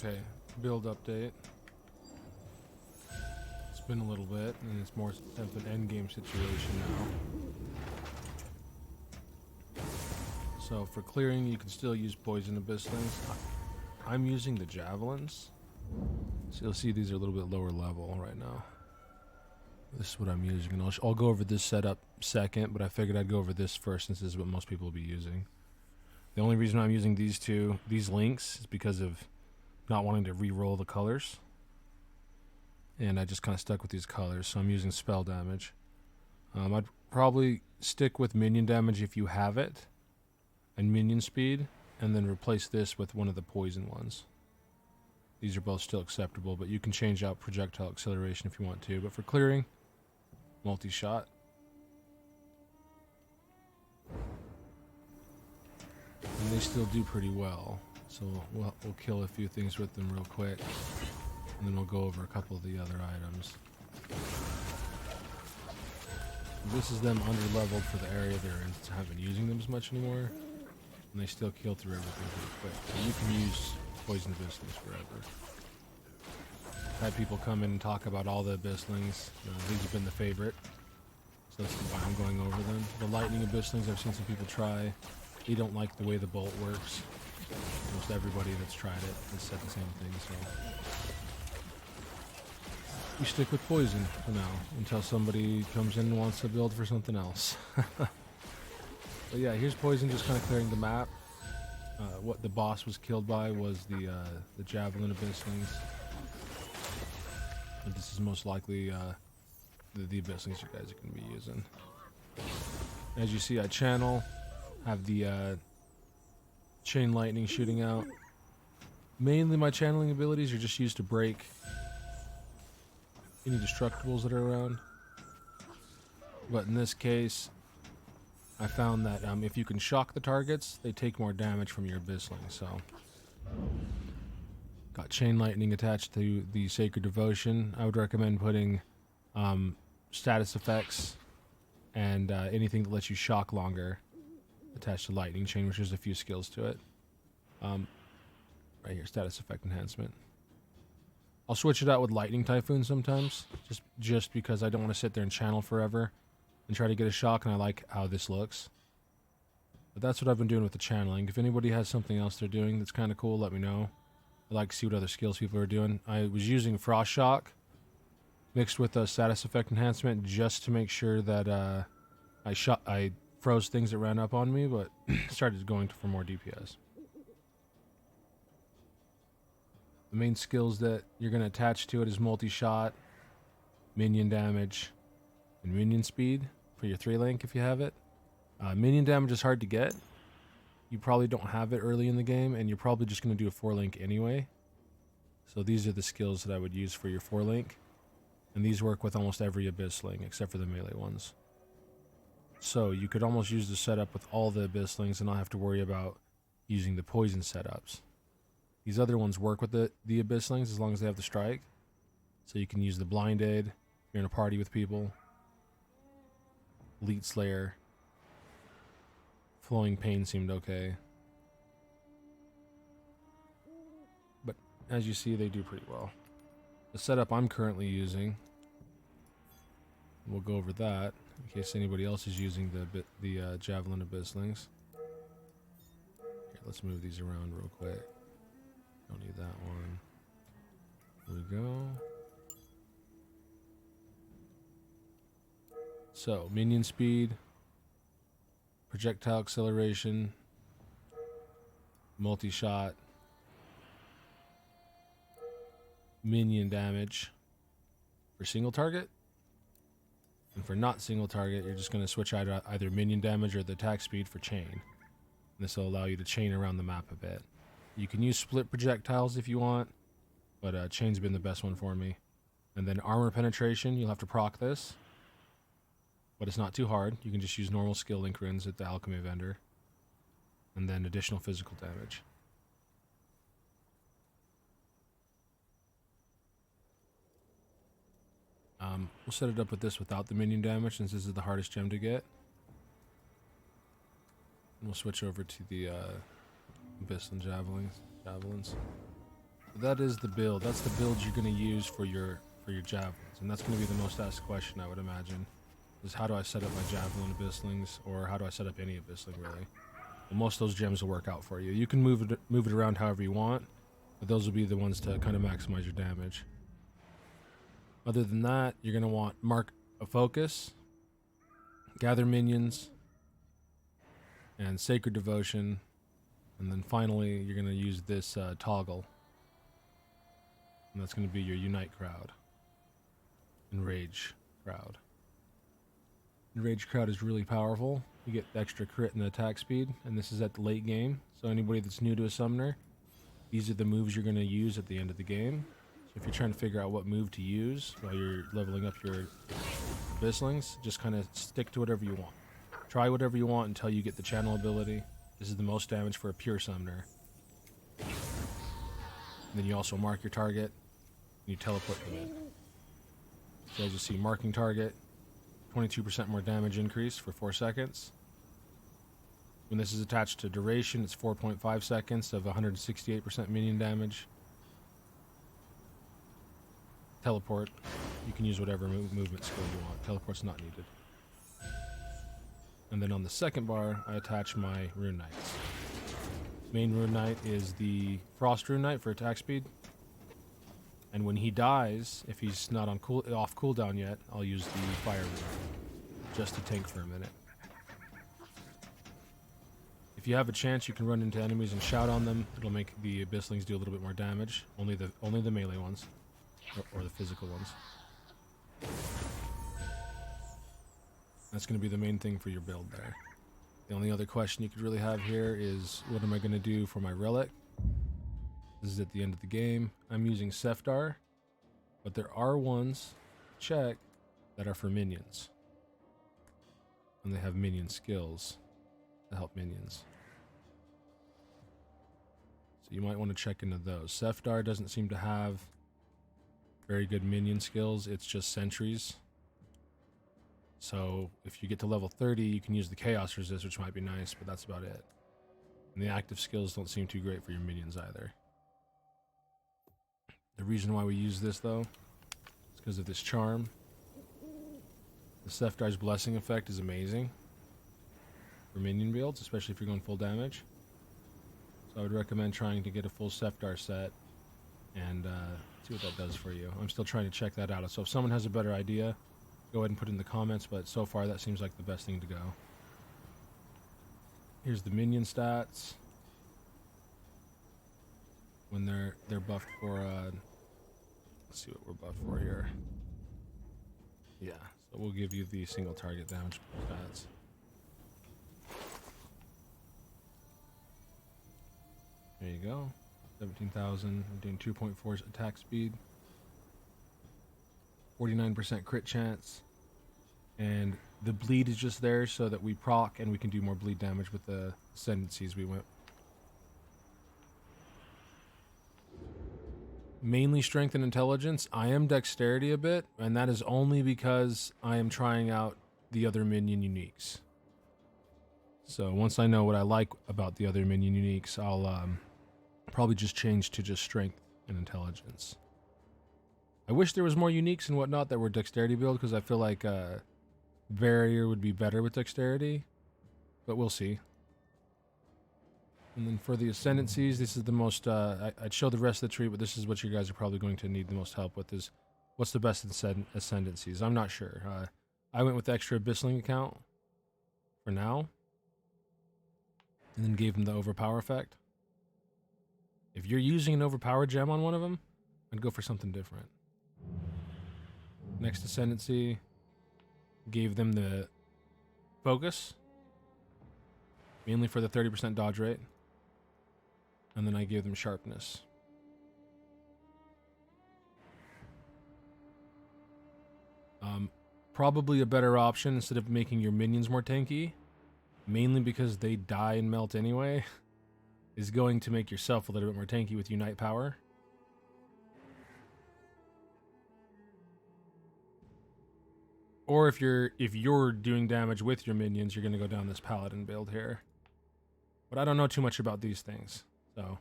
Okay, build update. It's been a little bit, and it's more of an endgame situation now. So for clearing, you can still use poison abysslings. I'm using the javelins. So you'll see these are a little bit lower level right now. This is what I'm using, and I'll go over this setup second, but I figured I'd go over this first since this is what most people will be using. The only reason I'm using these links is because of not wanting to re-roll the colors. And I just kind of stuck with these colors, so I'm using spell damage. I'd probably stick with minion damage if you have it, and minion speed, and then replace this with one of the poison ones. These are both still acceptable, but you can change out projectile acceleration if you want to. But for clearing, multi-shot. And they still do pretty well. So we'll kill a few things with them real quick. And then we'll go over a couple of the other items. This is them under-leveled for the area they're in, so I haven't been using them as much anymore. And they still kill through everything pretty quick. So you can use poison abysslings forever. I've had people come in and talk about all the abysslings. These have been the favorite. So that's why I'm going over them. The lightning abysslings, I've seen some people try. They don't like the way the bolt works. Almost everybody that's tried it has said the same thing, so we stick with poison for now until somebody comes in and wants to build for something else. But yeah, here's poison just kind of clearing the map. What the boss was killed by was the Javelin Abysslings. And this is most likely the Abysslings you guys are going to be using. As you see, I channel, have the chain lightning shooting out. Mainly my channeling abilities are just used to break any destructibles that are around. But in this case, I found that if you can shock the targets, they take more damage from your Abyssling. So, got chain lightning attached to the Sacred Devotion. I would recommend putting status effects and anything that lets you shock longer attached to lightning chain, which has a few skills to it. Right here, status effect enhancement. I'll switch it out with lightning typhoon sometimes, just because I don't want to sit there and channel forever and try to get a shock, and I like how this looks. But that's what I've been doing with the channeling. If anybody has something else they're doing that's kind of cool, let me know. I like to see what other skills people are doing. I was using frost shock mixed with a status effect enhancement just to make sure that I froze things that ran up on me, but started going for more DPS. The main skills that you're going to attach to it is multi-shot, minion damage, and minion speed for your 3-link if you have it. Minion damage is hard to get. You probably don't have it early in the game, and you're probably just going to do a 4-link anyway. So these are the skills that I would use for your 4-link. And these work with almost every Abyssling, except for the melee ones. So you could almost use the setup with all the Abysslings and not have to worry about using the poison setups. These other ones work with the Abysslings as long as they have the strike. So you can use the blinded if you're in a party with people. Elite Slayer. Flowing Pain seemed okay. But as you see, they do pretty well. The setup I'm currently using, we'll go over that in case anybody else is using the Javelin Abysslings. Here, let's move these around real quick. Don't need that one. There we go. So, minion speed, projectile acceleration, multi-shot, minion damage for single target. And for not single target, you're just going to switch out either minion damage or the attack speed for chain. And this will allow you to chain around the map a bit. You can use split projectiles if you want, but chain's been the best one for me. And then armor penetration, you'll have to proc this. But it's not too hard. You can just use normal skill link runes at the alchemy vendor. And then additional physical damage. We'll set it up with this without the minion damage, since this is the hardest gem to get. And we'll switch over to the Abyssling javelins. That is the build. That's the build you're going to use for your javelins, and that's going to be the most asked question, I would imagine. Is how do I set up my Javelin Abysslings, or how do I set up any Abyssling, really? Well, most of those gems will work out for you. You can move it around however you want, but those will be the ones to kind of maximize your damage. Other than that, you're going to want Mark a Focus, Gather Minions, and Sacred Devotion, and then finally you're going to use this toggle, and that's going to be your Unite Crowd, Enrage Crowd. Enrage Crowd is really powerful. You get extra crit and attack speed, and this is at the late game, so anybody that's new to a summoner, these are the moves you're going to use at the end of the game. So if you're trying to figure out what move to use while you're leveling up your Abysslings, just kind of stick to whatever you want. Try whatever you want until you get the channel ability. This is the most damage for a pure summoner. And then you also mark your target, and you teleport them in. So as you see, marking target, 22% more damage increase for 4 seconds. When this is attached to duration, it's 4.5 seconds of 168% minion damage. Teleport, you can use whatever movement skill you want. Teleport's not needed. And then on the second bar, I attach my Rune Knights. Main Rune Knight is the Frost Rune Knight for attack speed. And when he dies, if he's not on off cooldown yet, I'll use the Fire Rune Knight just to tank for a minute. If you have a chance, you can run into enemies and shout on them. It'll make the Abysslings do a little bit more damage. Only the melee ones, or the physical ones. That's going to be the main thing for your build there. The only other question you could really have here is, what am I going to do for my Relic? This is at the end of the game. I'm using Sefdar, but there are ones, check, that are for minions. And they have minion skills to help minions. So you might want to check into those. Sefdar doesn't seem to have very good minion skills. It's just sentries. So if you get to level 30, you can use the Chaos Resist, which might be nice, but that's about it. And the active skills don't seem too great for your minions either. The reason why we use this, though, is because of this charm. The Sefdar's Blessing effect is amazing for minion builds, especially if you're going full damage. So I would recommend trying to get a full Sefdar set and see what that does for you. I'm still trying to check that out. So if someone has a better idea, go ahead and put it in the comments, but so far that seems like the best thing to go. Here's the minion stats. When they're buffed for, let's see what we're buffed for here. Yeah, so we'll give you the single target damage stats. There you go. 17,000. I'm doing 2.4 attack speed. 49% crit chance. And the bleed is just there so that we proc and we can do more bleed damage with the Ascendancies we went. Mainly strength and intelligence. I am dexterity a bit, and that is only because I am trying out the other minion uniques. So once I know what I like about the other minion uniques, I'll probably just change to just strength and intelligence. I wish there was more uniques and whatnot that were dexterity build, because I feel like barrier would be better with dexterity, but we'll see. And then for the Ascendancies, this is the most, I'd show the rest of the tree, but this is what you guys are probably going to need the most help with, is what's the best Ascendancies? I'm not sure. I went with the extra Abyssling account for now, and then gave them the overpower effect. If you're using an overpower gem on one of them, I'd go for something different. Next Ascendancy, gave them the focus, mainly for the 30% dodge rate. And then I gave them sharpness. Probably a better option instead of making your minions more tanky, mainly because they die and melt anyway, is going to make yourself a little bit more tanky with Unite power. Or if you're doing damage with your minions, you're going to go down this Paladin build here. But I don't know too much about these things, so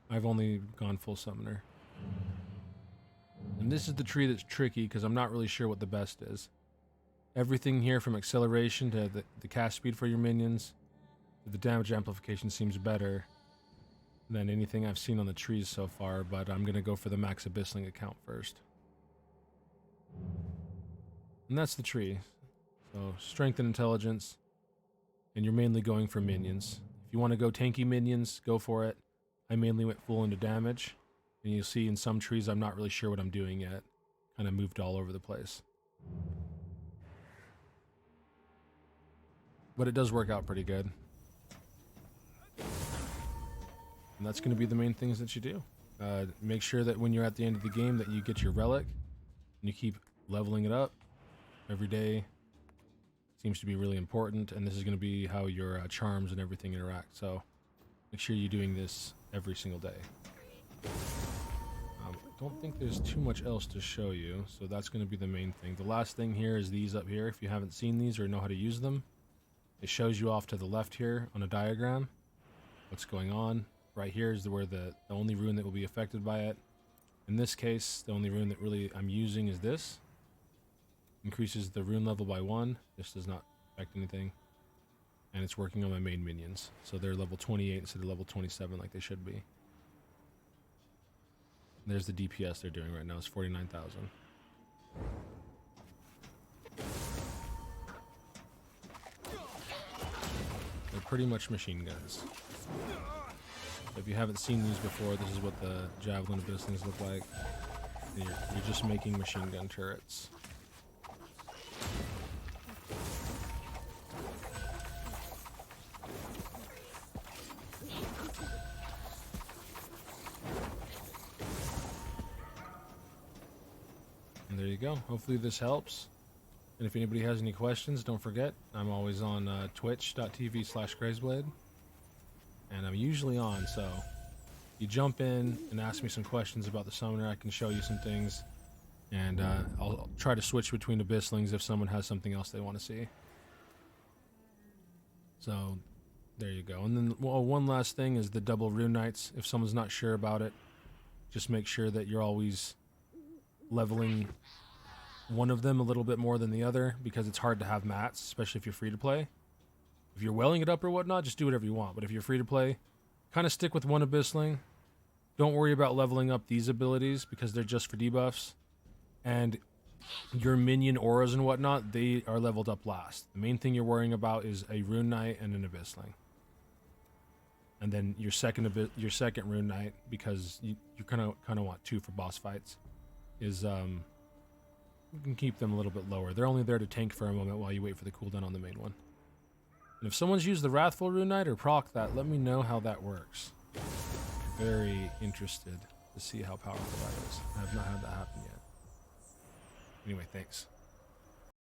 I've only gone full summoner. And this is the tree that's tricky because I'm not really sure what the best is. Everything here from acceleration to the cast speed for your minions, the damage amplification seems better than anything I've seen on the trees so far, but I'm going to go for the max Abyssling account first. And that's the tree. So strength and intelligence, and you're mainly going for minions. If you want to go tanky minions, go for it. I mainly went full into damage, and you'll see in some trees I'm not really sure what I'm doing yet. Kind of moved all over the place. But it does work out pretty good. And that's going to be the main things that you do. Make sure that when you're at the end of the game that you get your Relic, and you keep leveling it up every day. Seems to be really important, and this is going to be how your charms and everything interact. So make sure you're doing this every single day. I don't think there's too much else to show you, so that's going to be the main thing. The last thing here is these up here. If you haven't seen these or know how to use them, it shows you off to the left here on a diagram what's going on. Right here is where the only rune that will be affected by it. In this case, the only rune that really I'm using is this. Increases the rune level by 1. This does not affect anything. And it's working on my main minions. So they're level 28 instead of level 27 like they should be. There's the DPS they're doing right now. It's 49,000. They're pretty much machine guns. If you haven't seen these before, this is what the Javelin Abysslings look like. You're just making machine gun turrets. And there you go. Hopefully this helps. And if anybody has any questions, don't forget, I'm always on twitch.tv/crazeblade. And I'm usually on, so you jump in and ask me some questions about the summoner. I can show you some things. And I'll try to switch between Abysslings if someone has something else they want to see. So there you go. And then one last thing is the double rune knights. If someone's not sure about it, just make sure that you're always leveling one of them a little bit more than the other, because it's hard to have mats, especially if you're free to play. If you're welling it up or whatnot, just do whatever you want. But if you're free to play, kind of stick with one Abyssling. Don't worry about leveling up these abilities because they're just for debuffs. And your minion auras and whatnot, they are leveled up last. The main thing you're worrying about is a rune knight and an Abyssling. And then your second rune knight, because you kind of want 2 for boss fights, is you can keep them a little bit lower. They're only there to tank for a moment while you wait for the cooldown on the main one. And if someone's used the Wrathful Rune Knight or proc that, let me know how that works. Very interested to see how powerful that is. I have not had that happen yet. Anyway, thanks.